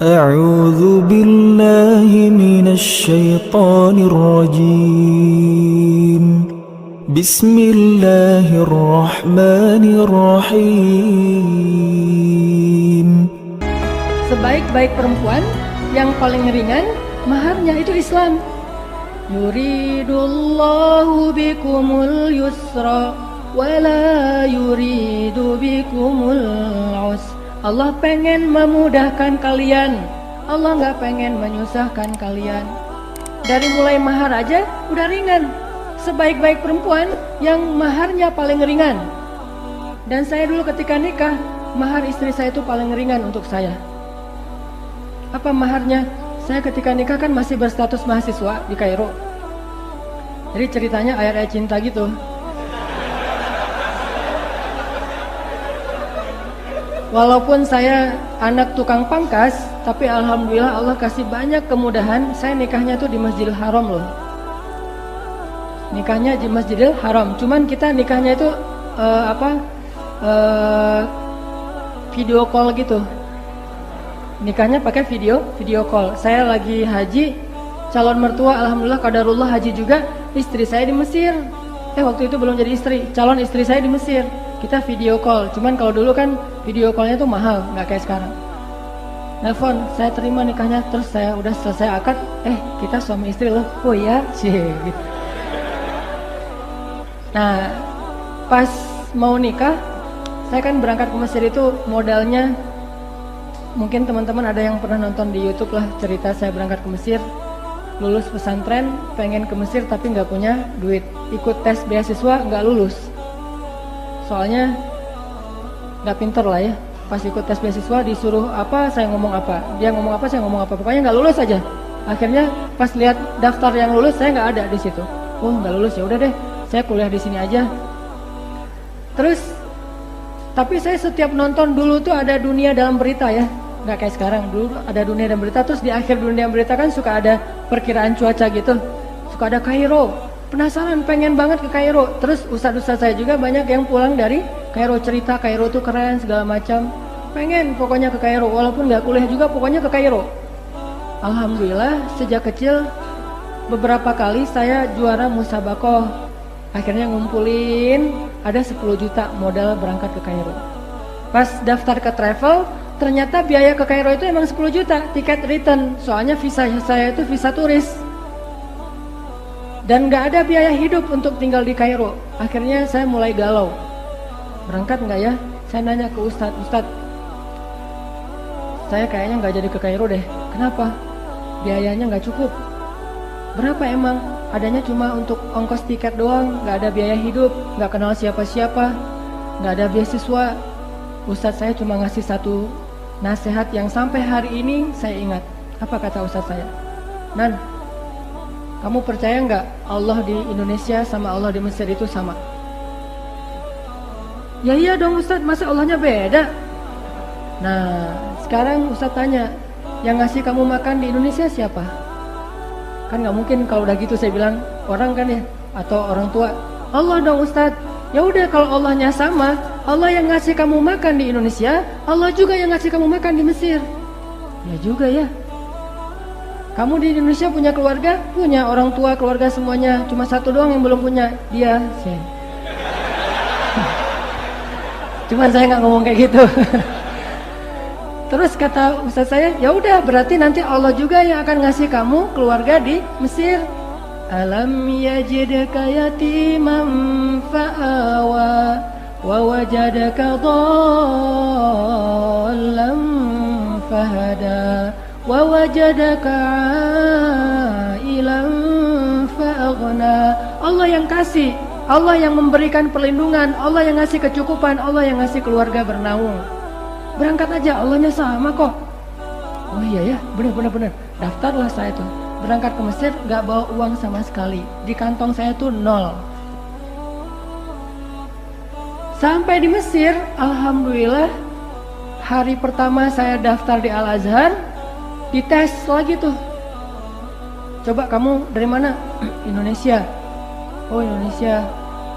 أعوذ بالله من الشيطان الرجيم بسم الله الرحمن الرحيم. Sebaik-baik perempuan yang paling ringan maharnya itu Islam. Yuridullahu bikumul yusra wala yuridu bikumul usra. Allah pengen memudahkan kalian, Allah nggak pengen menyusahkan kalian. Dari mulai mahar aja udah ringan. Sebaik-baik perempuan yang maharnya paling ringan. Dan saya dulu ketika nikah, mahar istri saya itu paling ringan untuk saya. Apa maharnya? Saya ketika nikah kan masih berstatus mahasiswa di Kairo. Jadi ceritanya ayat-ayat cinta gitu. Walaupun saya anak tukang pangkas, tapi alhamdulillah Allah kasih banyak kemudahan. Saya nikahnya tuh di Masjidil Haram loh. Nikahnya di Masjidil Haram. Cuman kita nikahnya itu video call gitu. Nikahnya pakai video call. Saya lagi haji, calon mertua alhamdulillah qadarullah haji juga. Istri saya di Mesir. Waktu itu belum jadi istri. Calon istri saya di Mesir. Kita video call, cuman kalau dulu kan video callnya tuh mahal, nggak kayak sekarang. Nelfon, saya terima nikahnya, terus saya udah selesai akad, kita suami istri loh. Oh iya, gitu. Nah, pas mau nikah, saya kan berangkat ke Mesir itu modalnya, mungkin teman-teman ada yang pernah nonton di YouTube lah cerita saya berangkat ke Mesir, lulus pesantren, pengen ke Mesir tapi nggak punya duit, ikut tes beasiswa nggak lulus. Soalnya nggak pinter lah ya. Pas ikut tes beasiswa disuruh apa, saya ngomong apa. Dia ngomong apa, saya ngomong apa. Pokoknya nggak lulus aja. Akhirnya pas lihat daftar yang lulus, saya nggak ada di situ. Oh nggak lulus, ya udah deh. Saya kuliah di sini aja. Terus, tapi saya setiap nonton dulu tuh ada dunia dalam berita ya. Nggak kayak sekarang. Dulu ada dunia dalam berita. Terus di akhir dunia dalam berita kan suka ada perkiraan cuaca gitu. Suka ada Kairo. Penasaran, pengen banget ke Kairo. Terus ustadz-ustadz saya juga banyak yang pulang dari Kairo, cerita Kairo tuh keren segala macam. Pengen pokoknya ke Kairo, walaupun nggak kuliah juga pokoknya ke Kairo. Alhamdulillah sejak kecil beberapa kali saya juara musabakoh. Akhirnya ngumpulin ada 10 juta modal berangkat ke Kairo. Pas daftar ke travel, ternyata biaya ke Kairo itu emang 10 juta tiket return. Soalnya visa saya itu visa turis. Dan gak ada biaya hidup untuk tinggal di Kairo. Akhirnya saya mulai galau. Berangkat nggak ya? Saya nanya ke Ustadz, saya kayaknya nggak jadi ke Kairo deh. Kenapa? Biayanya nggak cukup. Berapa emang? Adanya cuma untuk ongkos tiket doang, nggak ada biaya hidup, nggak kenal siapa-siapa, nggak ada beasiswa. Ustadz saya cuma ngasih satu nasihat yang sampai hari ini saya ingat. Apa kata Ustadz saya? Nan, kamu percaya nggak Allah di Indonesia sama Allah di Mesir itu sama? Ya iya dong Ustadz, masa Allahnya beda? Nah, sekarang Ustadz tanya, yang ngasih kamu makan di Indonesia siapa? Kan nggak mungkin kalau udah gitu saya bilang orang kan ya, atau orang tua. Allah dong Ustadz. Ya udah kalau Allahnya sama, Allah yang ngasih kamu makan di Indonesia, Allah juga yang ngasih kamu makan di Mesir. Ya juga ya. Kamu di Indonesia punya keluarga? Punya orang tua, keluarga semuanya. Cuma satu doang yang belum punya, dia. Cuman saya nggak ngomong kayak gitu. Terus kata ustaz saya, ya udah berarti nanti Allah juga yang akan ngasih kamu keluarga di Mesir. Alam yajidka yatiman fa'awa wa wajadaka dhallam fahada wa wajadaka ailan fa'aghna. Allah yang kasih, Allah yang memberikan perlindungan, Allah yang ngasih kecukupan, Allah yang ngasih keluarga bernaung. Berangkat aja, Allahnya sama kok. Oh iya ya, benar. Daftarlah saya tuh. Berangkat ke Mesir, gak bawa uang sama sekali. Di kantong saya tuh 0. Sampai di Mesir, alhamdulillah, hari pertama saya daftar di Al-Azhar, dites lagi tuh. Coba kamu dari mana? Indonesia. Oh Indonesia.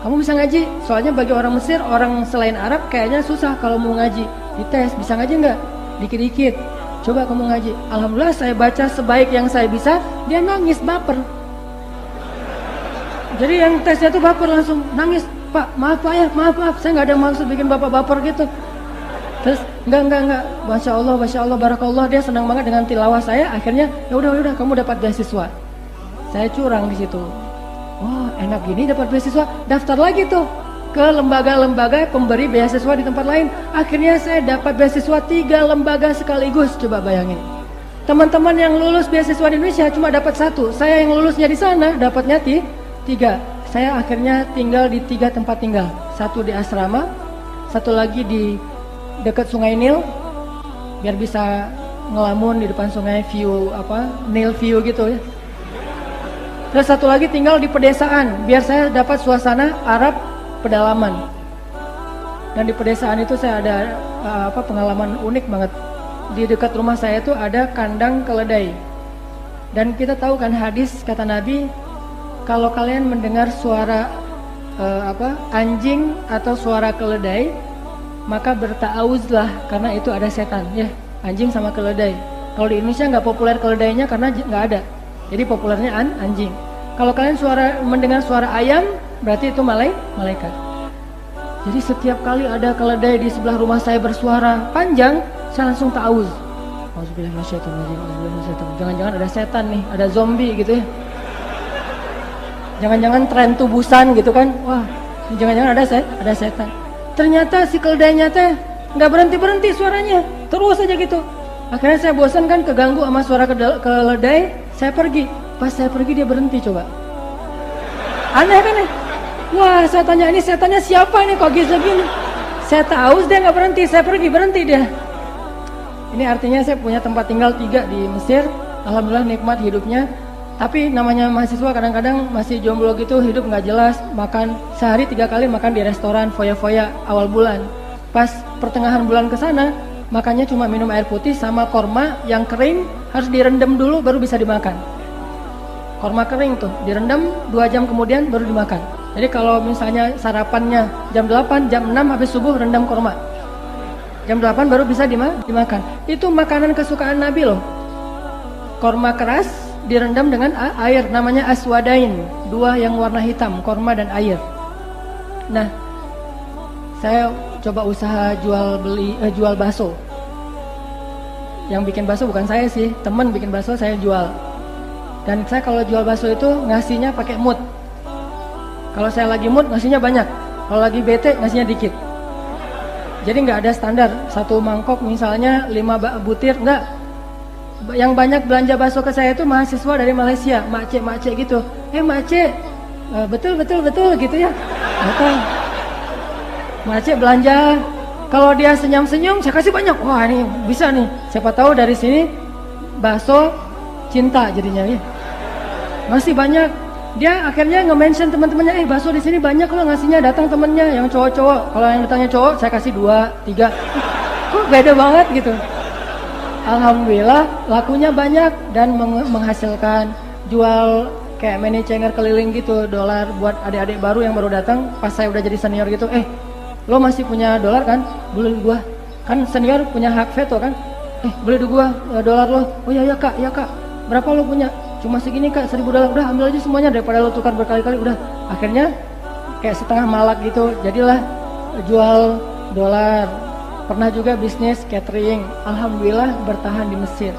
Kamu bisa ngaji? Soalnya bagi orang Mesir, orang selain Arab kayaknya susah kalau mau ngaji. Dites, bisa ngaji nggak? Dikit-dikit. coba kamu ngaji. Alhamdulillah saya baca sebaik yang saya bisa, dia nangis, baper. Jadi yang tesnya tuh baper, langsung nangis. Pak, maaf Pak ya, maaf, saya nggak ada maksud bikin bapak baper gitu. Terus enggak, masya Allah, barakallah, dia senang banget dengan tilawah saya. Akhirnya ya udah, kamu dapat beasiswa. Saya curang di situ. Wah, enak gini dapat beasiswa, daftar lagi tuh ke lembaga-lembaga pemberi beasiswa di tempat lain. Akhirnya saya dapat beasiswa 3 lembaga sekaligus. Coba bayangin. Teman-teman yang lulus beasiswa di Indonesia cuma dapat 1. Saya yang lulusnya di sana dapatnya 3. Saya akhirnya tinggal di 3 tempat tinggal. 1 di asrama, 1 lagi di dekat Sungai Nil, biar bisa ngelamun di depan sungai, view Nil view gitu ya. Terus 1 lagi tinggal di pedesaan, biar saya dapat suasana Arab pedalaman. Dan di pedesaan itu saya ada pengalaman unik banget. Di dekat rumah saya itu ada kandang keledai. Dan kita tahu kan hadis kata Nabi, kalau kalian mendengar suara anjing atau suara keledai, maka berta'awuzlah, karena itu ada setan ya, anjing sama keledai. Kalau di Indonesia nggak populer keledainya karena nggak ada, jadi populernya anjing. Kalau kalian mendengar suara ayam, berarti itu malaikat. Jadi setiap kali ada keledai di sebelah rumah saya bersuara panjang, saya langsung ta'awuz. Jangan-jangan ada setan nih, ada zombie gitu ya. Jangan-jangan tren tubusan gitu kan. Wah, jangan-jangan ada setan. Ternyata si keledainya teh nggak berhenti suaranya, terus aja gitu. Akhirnya saya bosan kan, keganggu sama suara keledai, saya pergi. Pas saya pergi dia berhenti, coba. Aneh kan nih? Wah, saya tanya, ini setannya siapa ini kok gitu gini? Saya tahu dia nggak berhenti, saya pergi, berhenti dia. Ini artinya saya punya tempat tinggal 3 di Mesir. Alhamdulillah nikmat hidupnya. Tapi namanya mahasiswa kadang-kadang masih jomblo gitu, hidup nggak jelas, makan sehari 3 kali makan di restoran foya-foya awal bulan. Pas pertengahan bulan ke sana, makannya cuma minum air putih sama korma yang kering, harus direndam dulu baru bisa dimakan. Korma kering tuh direndam 2 jam kemudian baru dimakan. Jadi kalau misalnya sarapannya jam 8, jam 6 habis subuh rendam korma. Jam 8 baru bisa dimakan. Itu makanan kesukaan Nabi loh. Korma keras direndam dengan air, namanya aswadain, 2 yang warna hitam, korma dan air. Nah, saya coba usaha jual bakso. Yang bikin bakso bukan saya sih, teman bikin bakso, saya jual. Dan saya kalau jual bakso itu ngasihnya pakai mood. Kalau saya lagi mood ngasihnya banyak, kalau lagi bete ngasihnya dikit. Jadi nggak ada standar, 1 mangkok misalnya 5 butir, enggak. Yang banyak belanja bakso ke saya itu mahasiswa dari Malaysia, makcik gitu. Makcik, betul gitu ya. Betul. Makcik belanja, kalau dia senyum-senyum saya kasih banyak. Wah, ini bisa nih. Siapa tahu dari sini bakso cinta jadinya ya. Masih banyak. Dia akhirnya nge-mention teman-temannya, bakso di sini banyak loh, ngasihnya datang temennya yang cowok-cowok. Kalau yang datangnya cowok saya kasih 2, 3. Kok beda banget gitu. Alhamdulillah lakunya banyak dan menghasilkan, jual kayak mini cenger keliling gitu, dolar buat adik-adik baru yang baru datang. Pas saya udah jadi senior gitu, lo masih punya dolar kan? Beli gua. Kan senior punya hak veto kan? Beli gua dolar lo. Oh ya kak. Berapa lo punya? Cuma segini kak, $1.000. Udah ambil aja semuanya daripada lo tukar berkali-kali. Udah. Akhirnya kayak setengah malak gitu. Jadilah jual dolar. Pernah juga bisnis catering, alhamdulillah bertahan di Mesir.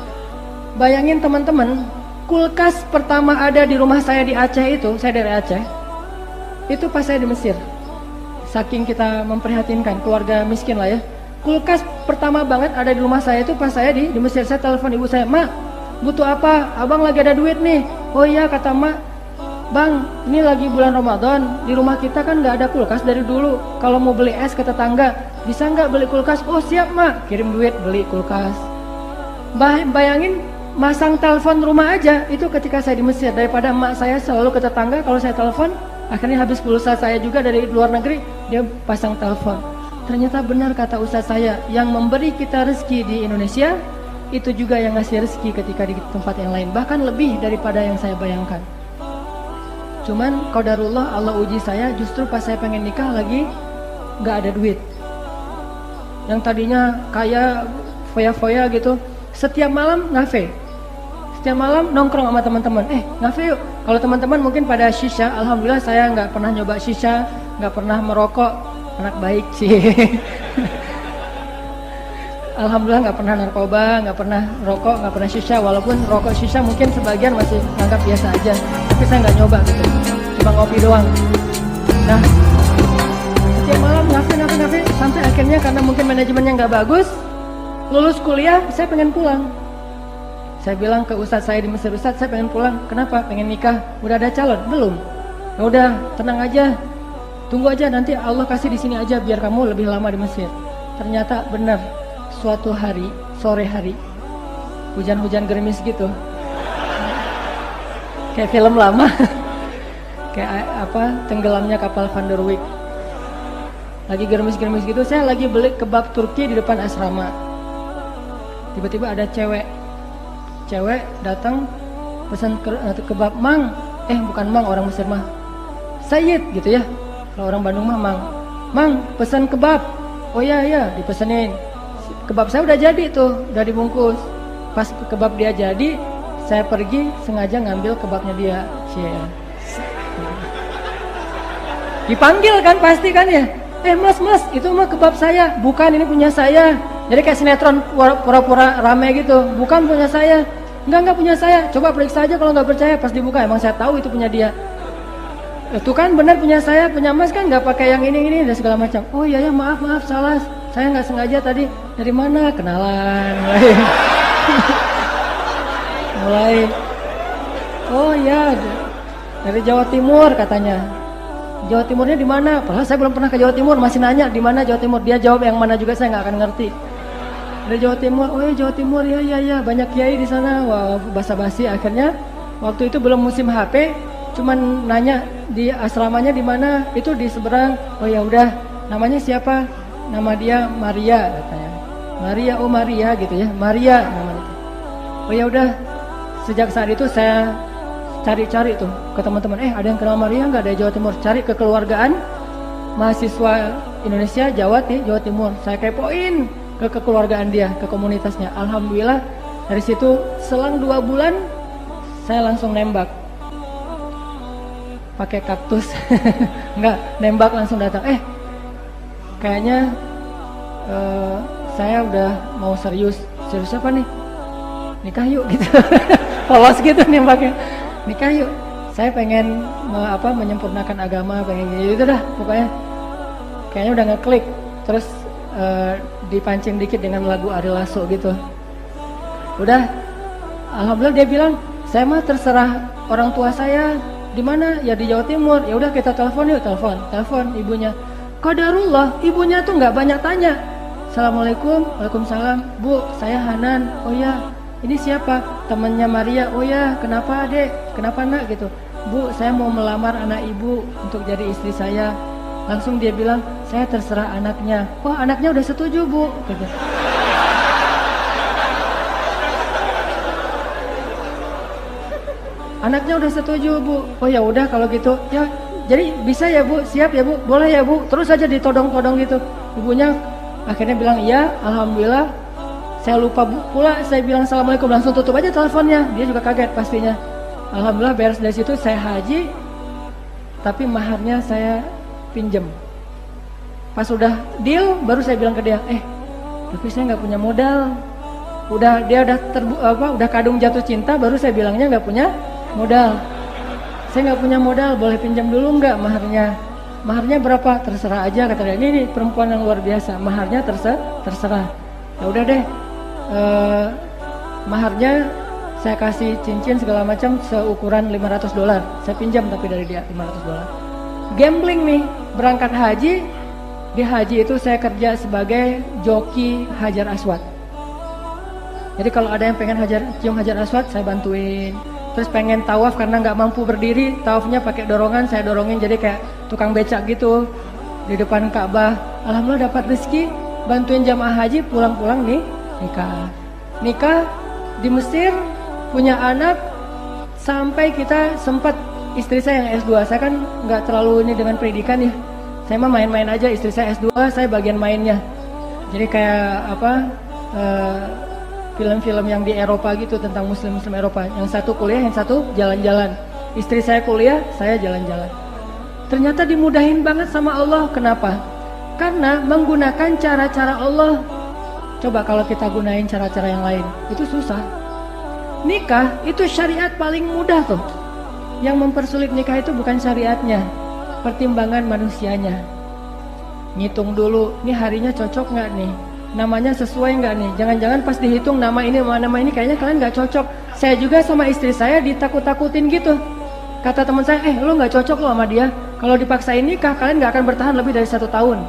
Bayangin teman-teman, kulkas pertama ada di rumah saya di Aceh itu, saya dari Aceh, itu pas saya di Mesir. Saking kita memprihatinkan, keluarga miskin lah ya. Kulkas pertama banget ada di rumah saya itu pas saya di Mesir. Saya telepon ibu saya, "Mak, butuh apa? Abang lagi ada duit nih." "Oh iya," kata Mak, "Bang, ini lagi bulan Ramadan, di rumah kita kan nggak ada kulkas dari dulu. Kalau mau beli es ke tetangga, bisa nggak beli kulkas?" "Oh siap Mak," kirim duit beli kulkas. Bayangin masang telepon rumah aja itu ketika saya di Mesir, daripada emak saya selalu ke tetangga kalau saya telepon, akhirnya habis pulsa saya juga dari luar negeri, dia pasang telepon. Ternyata benar kata ustaz saya, yang memberi kita rezeki di Indonesia itu juga yang ngasih rezeki ketika di tempat yang lain, bahkan lebih daripada yang saya bayangkan. Cuman qadarullah, Allah uji saya justru pas saya pengen nikah lagi nggak ada duit. Yang tadinya kaya foya-foya gitu, setiap malam ngafe. Setiap malam nongkrong sama teman-teman. Ngafe yuk. Kalau teman-teman mungkin pada shisha, alhamdulillah saya nggak pernah nyoba shisha, nggak pernah merokok. Anak baik sih. Alhamdulillah nggak pernah narkoba, nggak pernah rokok, nggak pernah shisha. Walaupun rokok shisha mungkin sebagian masih anggap biasa aja, tapi saya nggak nyoba gitu, cuma ngopi doang. Nah, setiap malam ngafe sampai akhirnya karena mungkin manajemennya nggak bagus, lulus kuliah saya pengen pulang. Saya bilang ke ustadz saya di Mesir, Ustadz saya pengen pulang. Kenapa? Pengen nikah. Udah ada calon? Belum. Ya udah, tenang aja, tunggu aja nanti Allah kasih di sini aja biar kamu lebih lama di Mesir. Ternyata benar. Suatu hari, sore hari, hujan-hujan gerimis gitu, kayak film lama, kayak tenggelamnya kapal Van der Wijk. Lagi gerimis-gerimis gitu, saya lagi beli kebab Turki di depan asrama. Tiba-tiba ada cewek datang pesan kebab. Mang, bukan Mang, orang Mesir mah Sayyid gitu ya. Kalau orang Bandung mah Mang pesan kebab. Oh iya dipesenin. Kebab saya udah jadi tuh, udah dibungkus. Pas kebab dia jadi, saya pergi sengaja ngambil kebabnya dia. Dipanggil kan pasti kan ya. Mas, itu mah kebab saya. Bukan, ini punya saya. Jadi kayak sinetron pura-pura rame gitu. Bukan punya saya. Enggak punya saya. Coba periksa aja kalau nggak percaya. Pas dibuka emang saya tahu itu punya dia. Itu kan benar punya saya, punya Mas kan nggak pakai yang ini dan segala macam. Oh iya ya, maaf salah. Saya nggak sengaja tadi. Dari mana? Kenalan. Mulai. Oh ya, dari Jawa Timur katanya. Jawa Timurnya di mana? Padahal saya belum pernah ke Jawa Timur, masih nanya di mana Jawa Timur. Dia jawab yang mana juga saya nggak akan ngerti. Dari Jawa Timur. Oh ya Jawa Timur, ya banyak kiai di sana. Wah, basa-basi. Akhirnya waktu itu belum musim HP, cuman nanya di asramanya di mana. Itu di seberang. Oh ya udah, namanya siapa? Nama dia Maria katanya. Maria, oh Maria gitu ya. Maria namanya. Oh ya udah, sejak saat itu saya cari-cari tuh ke teman-teman. Ada yang kenal Maria nggak dari Jawa Timur? Cari kekeluargaan mahasiswa Indonesia Jawa Timur. Saya kepoin ke kekeluargaan dia, ke komunitasnya. Alhamdulillah dari situ selang 2 bulan saya langsung nembak. Pakai kaktus. Enggak, nembak langsung datang. Kayaknya saya udah mau serius apa nih? Nikah yuk gitu. Polos gitu nembaknya. Nikah yuk. Saya pengen menyempurnakan agama, pengen gitu dah pokoknya. Kayaknya udah ngeklik. Terus dipancing dikit dengan lagu Ari Lasso gitu. Udah, alhamdulillah dia bilang, saya mah terserah orang tua saya di mana ya di Jawa Timur. Ya udah kita telepon yuk, telepon ibunya. Qadarullah, ibunya tuh nggak banyak tanya. Assalamualaikum, waalaikumsalam. Bu, saya Hanan. Oh ya, ini siapa? Temannya Maria. Oh ya, kenapa adek? Kenapa nak gitu? Bu, saya mau melamar anak ibu untuk jadi istri saya. Langsung dia bilang, saya terserah anaknya. Wah, anaknya udah setuju bu. Gitu. Anaknya udah setuju bu. Oh ya udah kalau gitu ya. Jadi bisa ya bu, siap ya bu, boleh ya bu. Terus aja ditodong-todong gitu. Ibunya akhirnya bilang iya, alhamdulillah. Saya lupa pula, saya bilang assalamualaikum, langsung tutup aja teleponnya. Dia juga kaget pastinya. Alhamdulillah beres dari situ saya haji, tapi maharnya saya pinjem. Pas udah deal, baru saya bilang ke dia, tapi saya nggak punya modal. Dia udah kadung jatuh cinta, baru saya bilangnya nggak punya modal. Saya nggak punya modal, boleh pinjam dulu nggak maharnya? Maharnya berapa? Terserah aja kata dia. Ini perempuan yang luar biasa, maharnya terserah. Ya udah deh, maharnya saya kasih cincin segala macam seukuran $500. Saya pinjam tapi dari dia $500. Gambling nih, berangkat haji. Di haji itu saya kerja sebagai joki Hajar Aswad. Jadi kalau ada yang pengen cium Hajar Aswad, saya bantuin. Terus pengen tawaf karena nggak mampu berdiri, tawafnya pakai dorongan, saya dorongin jadi kayak tukang becak gitu di depan Ka'bah. Alhamdulillah dapat rezeki, bantuin jamaah haji, pulang-pulang nih nikah di Mesir, punya anak, sampai kita sempat istri saya yang S2. Saya kan nggak terlalu ini dengan pendidikan ya, saya mah main-main aja. Istri saya S2, saya bagian mainnya. Jadi kayak film-film yang di Eropa gitu tentang muslim-muslim Eropa. Yang satu kuliah, yang satu jalan-jalan. Istri saya kuliah, saya jalan-jalan. Ternyata dimudahin banget sama Allah. Kenapa? Karena menggunakan cara-cara Allah. Coba kalau kita gunain cara-cara yang lain, itu susah. Nikah itu syariat paling mudah tuh. Yang mempersulit nikah itu bukan syariatnya, pertimbangan manusianya. Ngitung dulu, ini harinya cocok nggak nih? Namanya sesuai nggak nih? Jangan-jangan pas dihitung nama ini sama nama ini kayaknya kalian nggak cocok. Saya juga sama istri saya ditakut-takutin gitu. Kata teman saya, lu nggak cocok lo sama dia. Kalau dipaksain nikah, kalian nggak akan bertahan lebih dari 1 tahun.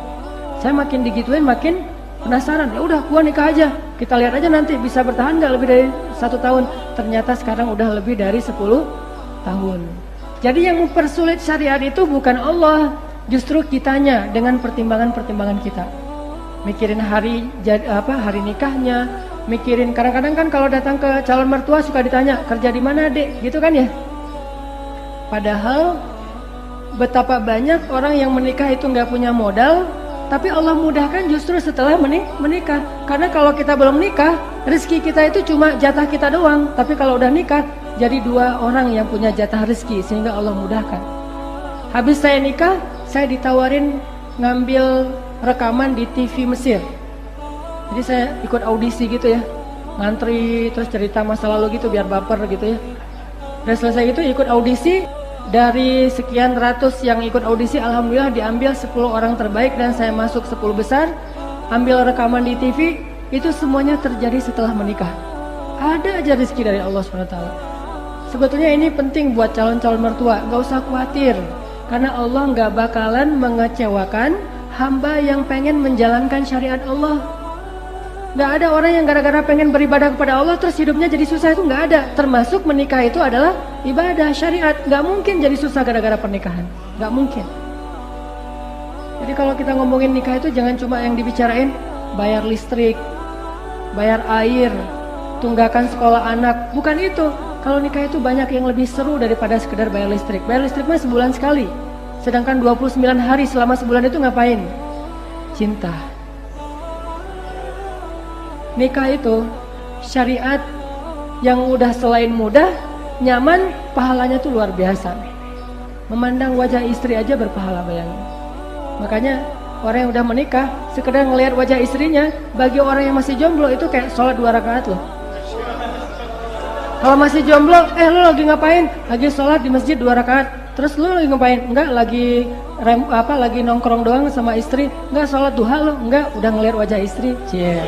Saya makin digituin, makin penasaran. Ya udah, gua nikah aja. Kita lihat aja nanti bisa bertahan nggak lebih dari 1 tahun. Ternyata sekarang udah lebih dari 10 tahun. Jadi yang mempersulit syariat itu bukan Allah, justru kitanya dengan pertimbangan-pertimbangan kita. Mikirin hari nikahnya, mikirin kadang-kadang kan kalau datang ke calon mertua suka ditanya kerja di mana dek, gitu kan ya. Padahal betapa banyak orang yang menikah itu nggak punya modal, tapi Allah mudahkan justru setelah menikah. Karena kalau kita belum nikah, rezeki kita itu cuma jatah kita doang. Tapi kalau udah nikah, jadi 2 orang yang punya jatah rezeki, sehingga Allah mudahkan. Habis saya nikah, saya ditawarin ngambil rekaman di TV Mesir. Jadi saya ikut audisi gitu ya, ngantri terus cerita masa lalu gitu biar baper gitu ya. Dan selesai itu ikut audisi. Dari sekian ratus yang ikut audisi, alhamdulillah diambil 10 orang terbaik dan saya masuk 10 besar. Ambil rekaman di TV, itu semuanya terjadi setelah menikah. Ada aja rezeki dari Allah SWT. Sebetulnya ini penting buat calon-calon mertua, gak usah khawatir. Karena Allah gak bakalan mengecewakan hamba yang pengen menjalankan syariat Allah. Gak ada orang yang gara-gara pengen beribadah kepada Allah terus hidupnya jadi susah, itu gak ada. Termasuk menikah itu adalah ibadah syariat. Gak mungkin jadi susah gara-gara pernikahan, gak mungkin. Jadi kalau kita ngomongin nikah itu jangan cuma yang dibicarain bayar listrik, bayar air, tunggakan sekolah anak. Bukan itu. Kalau nikah itu banyak yang lebih seru daripada sekedar bayar listrik. Bayar listrik mah sebulan sekali. Sedangkan 29 hari selama sebulan itu ngapain? Cinta. Nikah itu syariat yang udah selain mudah, nyaman, pahalanya tuh luar biasa. Memandang wajah istri aja berpahala, bayangin. Makanya orang yang udah menikah, sekedar ngelihat wajah istrinya, bagi orang yang masih jomblo itu kayak sholat 2 rakaat loh. Kalau masih jomblo, lu lagi ngapain? Lagi sholat di masjid 2 rakaat. Terus lu lagi ngapain? Enggak, lagi nongkrong doang sama istri. Enggak, sholat duha lu. Enggak, udah ngelihat wajah istri. Cie.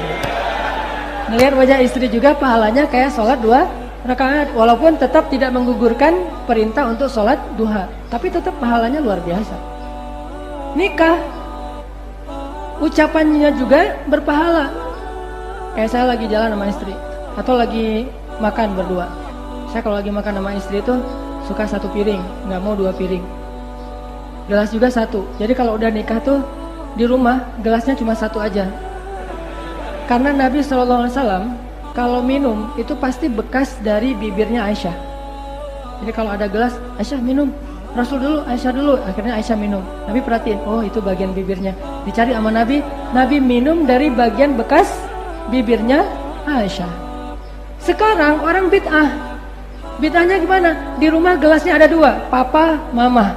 Ngelihat wajah istri juga pahalanya kayak sholat 2 rakaat. Walaupun tetap tidak menggugurkan perintah untuk sholat duha, tapi tetap pahalanya luar biasa. Nikah, ucapannya juga berpahala. Kayak saya lagi jalan sama istri, atau lagi makan berdua. Saya kalau lagi makan sama istri itu suka 1 piring, nggak mau 2 piring. Gelas juga 1. Jadi kalau udah nikah tuh di rumah gelasnya cuma 1 aja. Karena Nabi SAW kalau minum itu pasti bekas dari bibirnya Aisyah. Jadi kalau ada gelas, Aisyah minum, Rasul dulu, Aisyah dulu. Akhirnya Aisyah minum. Nabi perhatiin, oh itu bagian bibirnya. Dicari sama Nabi, Nabi minum dari bagian bekas bibirnya Aisyah. Sekarang orang bid'ah. Bid'ahnya gimana? Di rumah gelasnya ada 2, papa, mama.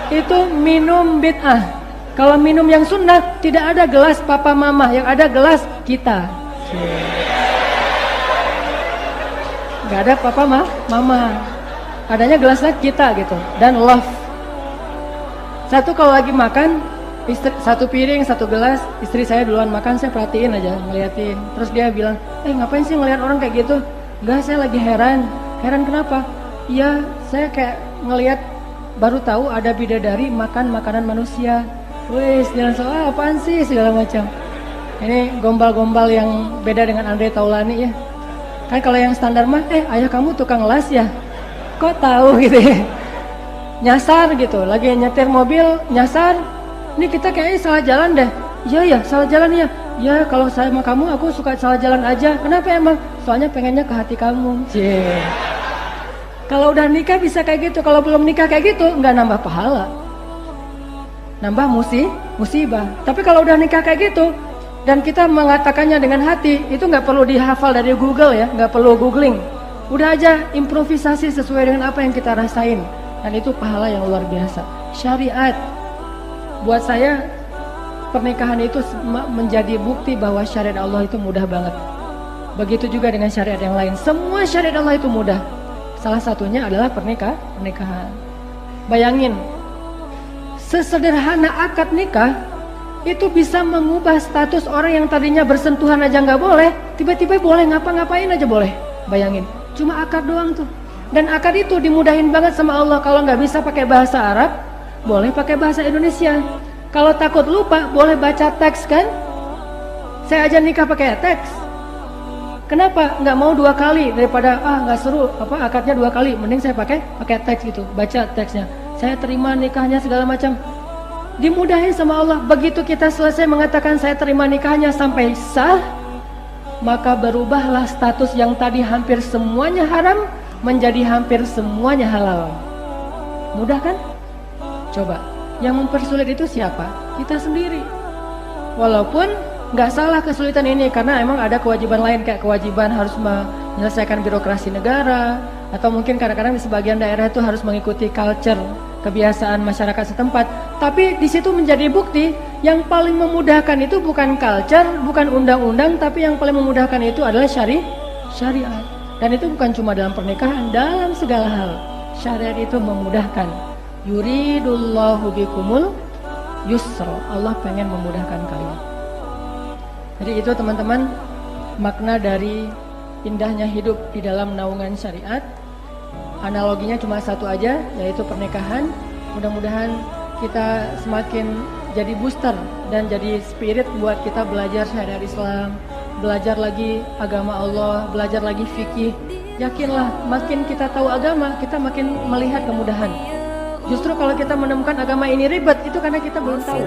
Itu minum bid'ah. Kalau minum yang sunnah, tidak ada gelas papa mama, yang ada gelas kita. Gak ada papa mama, adanya gelasnya kita gitu. Dan love. 1 kalau lagi makan, 1 piring, 1 gelas, istri saya duluan makan, saya perhatiin aja, ngeliatin. Terus dia bilang, ngapain sih ngeliat orang kayak gitu? Enggak, saya lagi heran. Heran kenapa? Iya, saya kayak ngeliat, baru tahu ada bidadari makan makanan manusia. Wih, jangan soal apaan sih segala macam. Ini gombal-gombal yang beda dengan Andre Taulani ya. Kan kalau yang standar mah, ayah kamu tukang las ya? Kok tahu gitu ya? Nyasar gitu, lagi nyetir mobil, nyasar. Ini kita kayaknya salah jalan deh. Iya ya, salah jalan ya. Ya kalau saya sama kamu, aku suka salah jalan aja. Kenapa emang? Soalnya pengennya ke hati kamu. Cie. Kalau udah nikah bisa kayak gitu. Kalau belum nikah kayak gitu, nggak nambah pahala, nambah musibah. Tapi kalau udah nikah kayak gitu, Dan kita mengatakannya dengan hati, itu nggak perlu dihafal dari Google ya, nggak perlu googling. Udah aja improvisasi sesuai dengan apa yang kita rasain. Dan itu pahala yang luar biasa. Syariat, buat saya pernikahan itu menjadi bukti bahwa syariat Allah itu mudah banget. Begitu juga dengan syariat yang lain. Semua syariat Allah itu mudah. Salah satunya adalah pernikahan. Bayangin, sesederhana akad nikah itu bisa mengubah status orang yang tadinya bersentuhan aja nggak boleh, tiba-tiba boleh ngapa-ngapain aja boleh. Bayangin, cuma akad doang tuh. Dan akad itu dimudahin banget sama Allah. Kalau nggak bisa pakai bahasa Arab, boleh pakai bahasa Indonesia. Kalau takut lupa, boleh baca teks kan? Saya aja nikah pakai teks. Kenapa? Nggak mau 2 kali daripada nggak seru akadnya 2 kali. Mending saya pakai teks gitu, baca teksnya. Saya terima nikahnya segala macam. Dimudahin sama Allah. Begitu kita selesai mengatakan saya terima nikahnya sampai sah, maka berubahlah status yang tadi hampir semuanya haram menjadi hampir semuanya halal. Mudah kan? Coba, yang mempersulit itu siapa? Kita sendiri. Walaupun nggak salah kesulitan ini, karena emang ada kewajiban lain, kayak kewajiban harus menyelesaikan birokrasi negara, atau mungkin kadang-kadang di sebagian daerah itu harus mengikuti culture, kebiasaan masyarakat setempat. Tapi di situ menjadi bukti yang paling memudahkan itu bukan culture, bukan undang-undang, tapi yang paling memudahkan itu adalah syariat. Dan itu bukan cuma dalam pernikahan, dalam segala hal. Syariat itu memudahkan. Yuridullahu bikumul yusra. Allah pengen memudahkan kalian. Jadi itu teman-teman makna dari indahnya hidup di dalam naungan syariat. Analoginya cuma satu aja, yaitu pernikahan. Mudah-mudahan kita semakin jadi booster dan jadi spirit buat kita belajar syariat Islam, belajar lagi agama Allah, belajar lagi fikih. Yakinlah, makin kita tahu agama, kita makin melihat kemudahan. Justru kalau kita menemukan agama ini ribet, itu karena kita belum tahu.